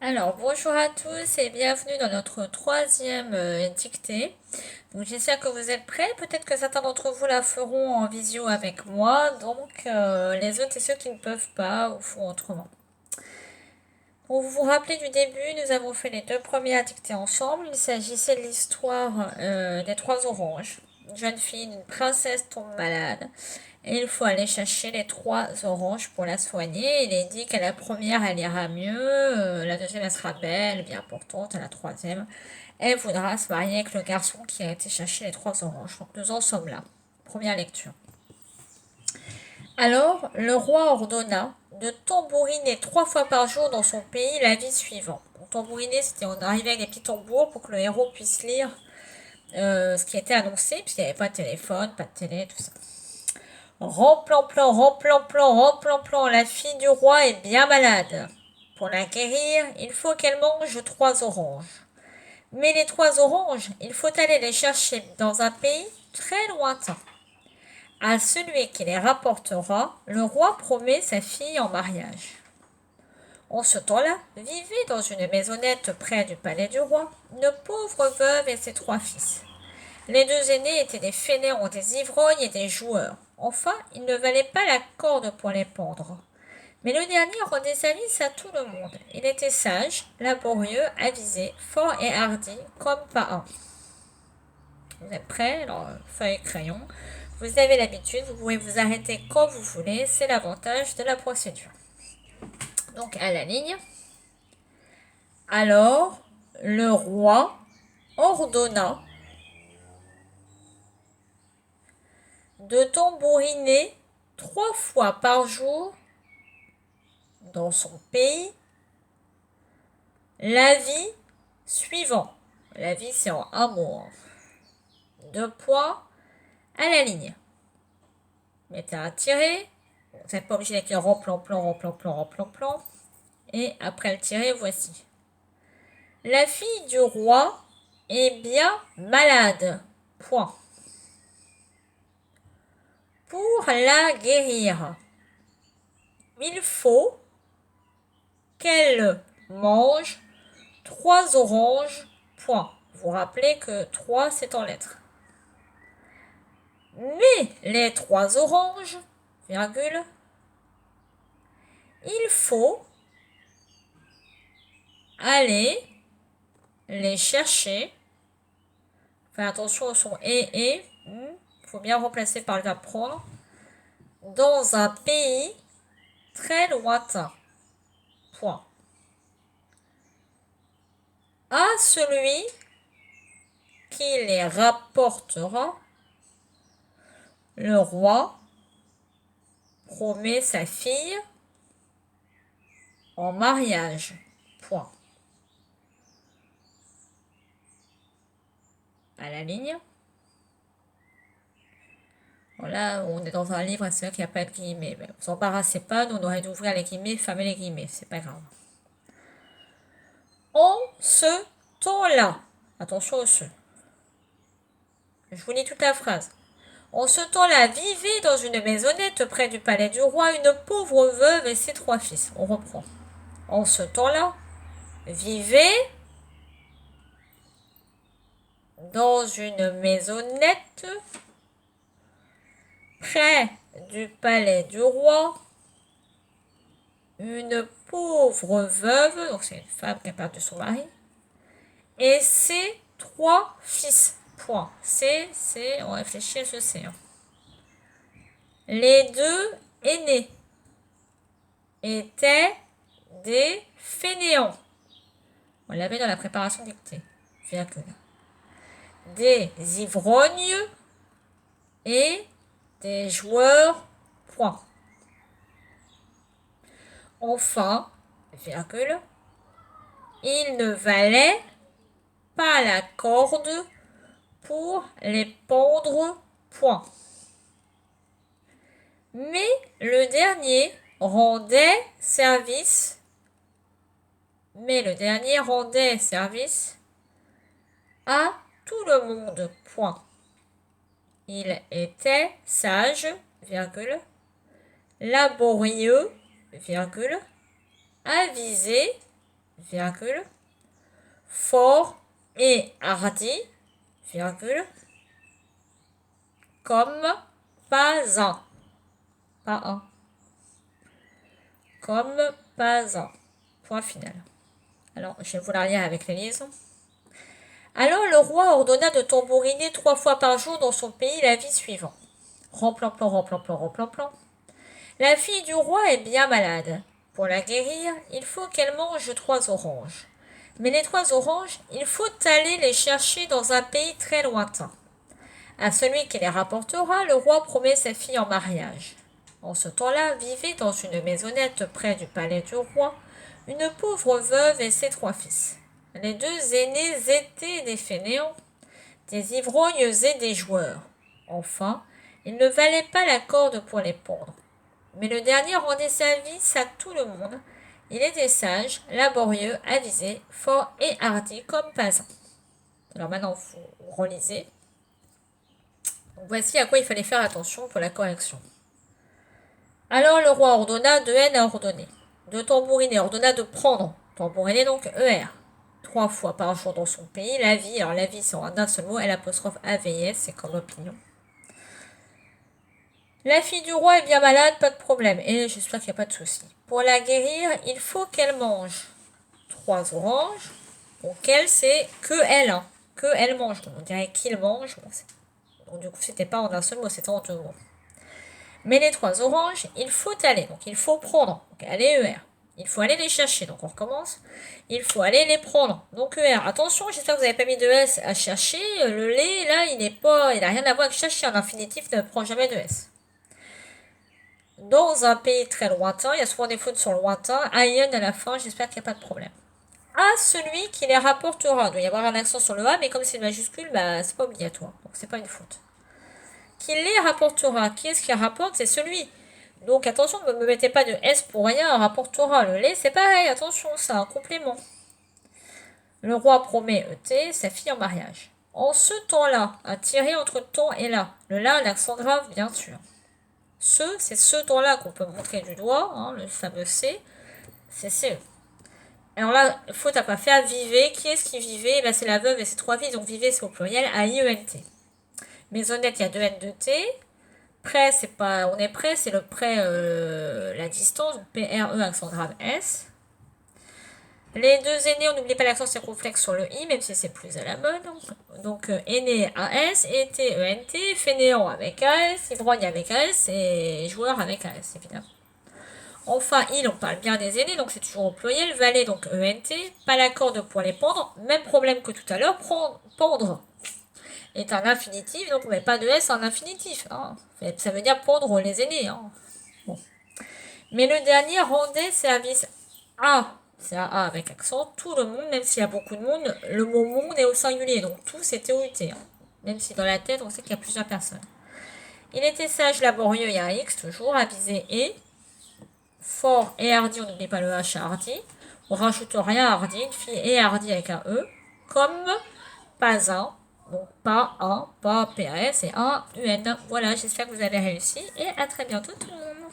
Alors, bonjour à tous et bienvenue dans notre troisième dictée. Donc, j'espère que vous êtes prêts. Peut-être que certains d'entre vous la feront en visio avec moi. Donc, les autres et ceux qui ne peuvent pas ou font autrement. Pour vous vous rappelez du début, nous avons fait les deux premières dictées ensemble. Il s'agissait de l'histoire des trois oranges. Une jeune fille, une princesse tombe malade. Et il faut aller chercher les trois oranges pour la soigner. Il est dit qu'à la première, elle ira mieux. La deuxième, elle sera belle, bien portante. À la troisième, elle voudra se marier avec le garçon qui a été chercher les trois oranges. Donc nous en sommes là. Première lecture. Alors le roi ordonna de tambouriner 3 fois par jour dans son pays l'avis suivant. Donc, tambouriner, c'était on arrivait avec des petits tambours pour que le héros puisse lire ce qui était annoncé, puisqu'il n'y avait pas de téléphone, pas de télé, tout ça. Remplan-plan, remplan-plan, remplan-plan, la fille du roi est bien malade. Pour la guérir, il faut qu'elle mange 3 oranges. Mais les 3 oranges, il faut aller les chercher dans un pays très lointain. À celui qui les rapportera, le roi promet sa fille en mariage. En ce temps-là, vivait dans une maisonnette près du palais du roi une pauvre veuve et ses 3 fils. Les deux aînés étaient des fainéants, des ivrognes et des joueurs. Enfin, ils ne valaient pas la corde pour les pendre. Mais le dernier rendait service à tout le monde. Il était sage, laborieux, avisé, fort et hardi, comme pas un. Vous êtes prêts? Alors, feuille, crayon. Vous avez l'habitude, vous pouvez vous arrêter quand vous voulez, c'est l'avantage de la procédure. Donc, à la ligne. Alors, le roi ordonna de tambouriner 3 fois par jour dans son pays l'avis suivant. L'avis, c'est en un mot. 2 points à la ligne. Mettez un tiret. Vous n'êtes pas obligé d'écrire remplan-plan, remplan-plan, remplan-plan. Et après le tiret, voici. La fille du roi est bien malade. Point. Pour la guérir, il faut qu'elle mange 3 oranges. Point. Vous vous rappelez que 3 c'est en lettres. Mais les 3 oranges, virgule, il faut aller les chercher. Faites attention au son et. Il faut bien remplacer par le verbe prendre. Dans un pays très lointain. Point. À celui qui les rapportera, le roi promet sa fille en mariage. Point. À la ligne. Voilà, on est dans un livre, c'est vrai qu'il n'y a pas de guillemets. Mais vous embarrassez pas, nous on aurait dû ouvrir les guillemets, fermer les guillemets, c'est pas grave. En ce temps-là, attention au ce. Je vous lis toute la phrase. En ce temps-là, vivait dans une maisonnette près du palais du roi une pauvre veuve et ses 3 fils. On reprend. En ce temps-là, vivait dans une maisonnette près du palais du roi une pauvre veuve, donc c'est une femme qui a perdu son mari, et ses 3 fils. Point. On réfléchit à ce c'est. Les deux aînés étaient des fainéants. On l'avait dans la préparation dictée. Des ivrognes et des joueurs. Point. Enfin, virgule, il ne valait pas la corde pour les pendre. Point. Mais le dernier rendait service. À tout le monde. Point. Il était sage, virgule, laborieux, virgule, avisé, virgule, fort et hardi, virgule, comme pas un, pas un, comme pas un, point final. Alors, je vais vous la lire avec les liaisons. Alors le roi ordonna de tambouriner 3 fois par jour dans son pays la vie suivante. Remplan-plan, remplan-plan, remplan-plan. La fille du roi est bien malade. Pour la guérir, il faut qu'elle mange 3 oranges. Mais les 3 oranges, il faut aller les chercher dans un pays très lointain. À celui qui les rapportera, le roi promet sa fille en mariage. En ce temps-là, vivait dans une maisonnette près du palais du roi une pauvre veuve et ses 3 fils. Les 2 aînés étaient des fainéants, des ivrognes et des joueurs. Enfin, ils ne valaient pas la corde pour les pondre. Mais le dernier rendait service à tout le monde. Il était sage, laborieux, avisé, fort et hardi comme pas un. Alors maintenant, vous relisez. Donc voici à quoi il fallait faire attention pour la correction. Alors le roi ordonna, de haine à ordonner, de tambouriner, ordonna de prendre, tambouriner donc ER, 3 fois par jour dans son pays, la vie, alors la vie c'est en un seul mot, L', AVS, c'est comme opinion. La fille du roi est bien malade, pas de problème, et j'espère qu'il n'y a pas de souci. Pour la guérir, il faut qu'elle mange 3 oranges, donc elle c'est que elle, hein, que elle mange, on dirait qu'il mange, donc du coup c'était pas en un seul mot, c'était en 2 mots. Mais les 3 oranges, il faut aller, donc il faut prendre, donc aller ER. Il faut aller les chercher, donc on recommence. Il faut aller les prendre, donc ER. Attention, j'espère que vous n'avez pas mis de S à chercher. Le lait, là, il n'a rien à voir avec chercher. Un infinitif ne prend jamais de S. Dans un pays très lointain, il y a souvent des fautes sur lointain. Aïen à la fin, j'espère qu'il n'y a pas de problème. À celui qui les rapportera. Il doit y avoir un accent sur le A, mais comme c'est une majuscule, bah, c'est pas obligatoire. Donc c'est pas une faute. Qui les rapportera. Qui est-ce qui rapporte? C'est celui. Donc attention, ne me mettez pas de S pour rien, rapportera. Le lait, c'est pareil, attention, c'est un complément. Le roi promet ET, sa fille en mariage. En ce temps-là, à tirer entre temps et là. Le là, l'accent grave, bien sûr. C'est ce temps-là qu'on peut montrer du doigt, hein, le fameux C, c'est CE. Alors là, faute à pas faire, vivait. Qui est-ce qui vivait? Ben, c'est la veuve et ses 3 filles, donc vivait, c'est au pluriel, A-I-E-N-T. Maisonnette, il y a 2 N, 2 T. Près, c'est pas, on est près, c'est le près, la distance, donc P-R-E, accent grave S. Les 2 aînés, on n'oublie pas l'accent circonflexe sur le I, même si c'est plus à la mode. Donc aîné AS, été ENT, fainéant avec AS, ivrogne avec AS et joueur avec AS, évidemment. Enfin, il, on parle bien des aînés, donc c'est toujours au pluriel. Valet, donc ENT, pas la corde pour les pendre. Même problème que tout à l'heure, pendre est un infinitif, donc on met pas de S en infinitif. Hein. Ça veut dire pondre les aînés. Hein. Bon. Mais le dernier rendait service à, c'est un A avec accent, tout le monde, même s'il y a beaucoup de monde, le mot monde est au singulier, donc tout c'est TOUT. Hein. Même si dans la tête on sait qu'il y a plusieurs personnes. Il était sage, laborieux, il y a un X toujours, avisé et fort et hardi, on n'oublie pas le H hardi. On rajoute rien hardi, une fille et hardi avec un E, comme pas un. Donc pas un, pas PAS et un UN. Voilà, j'espère que vous avez réussi et à très bientôt tout le monde.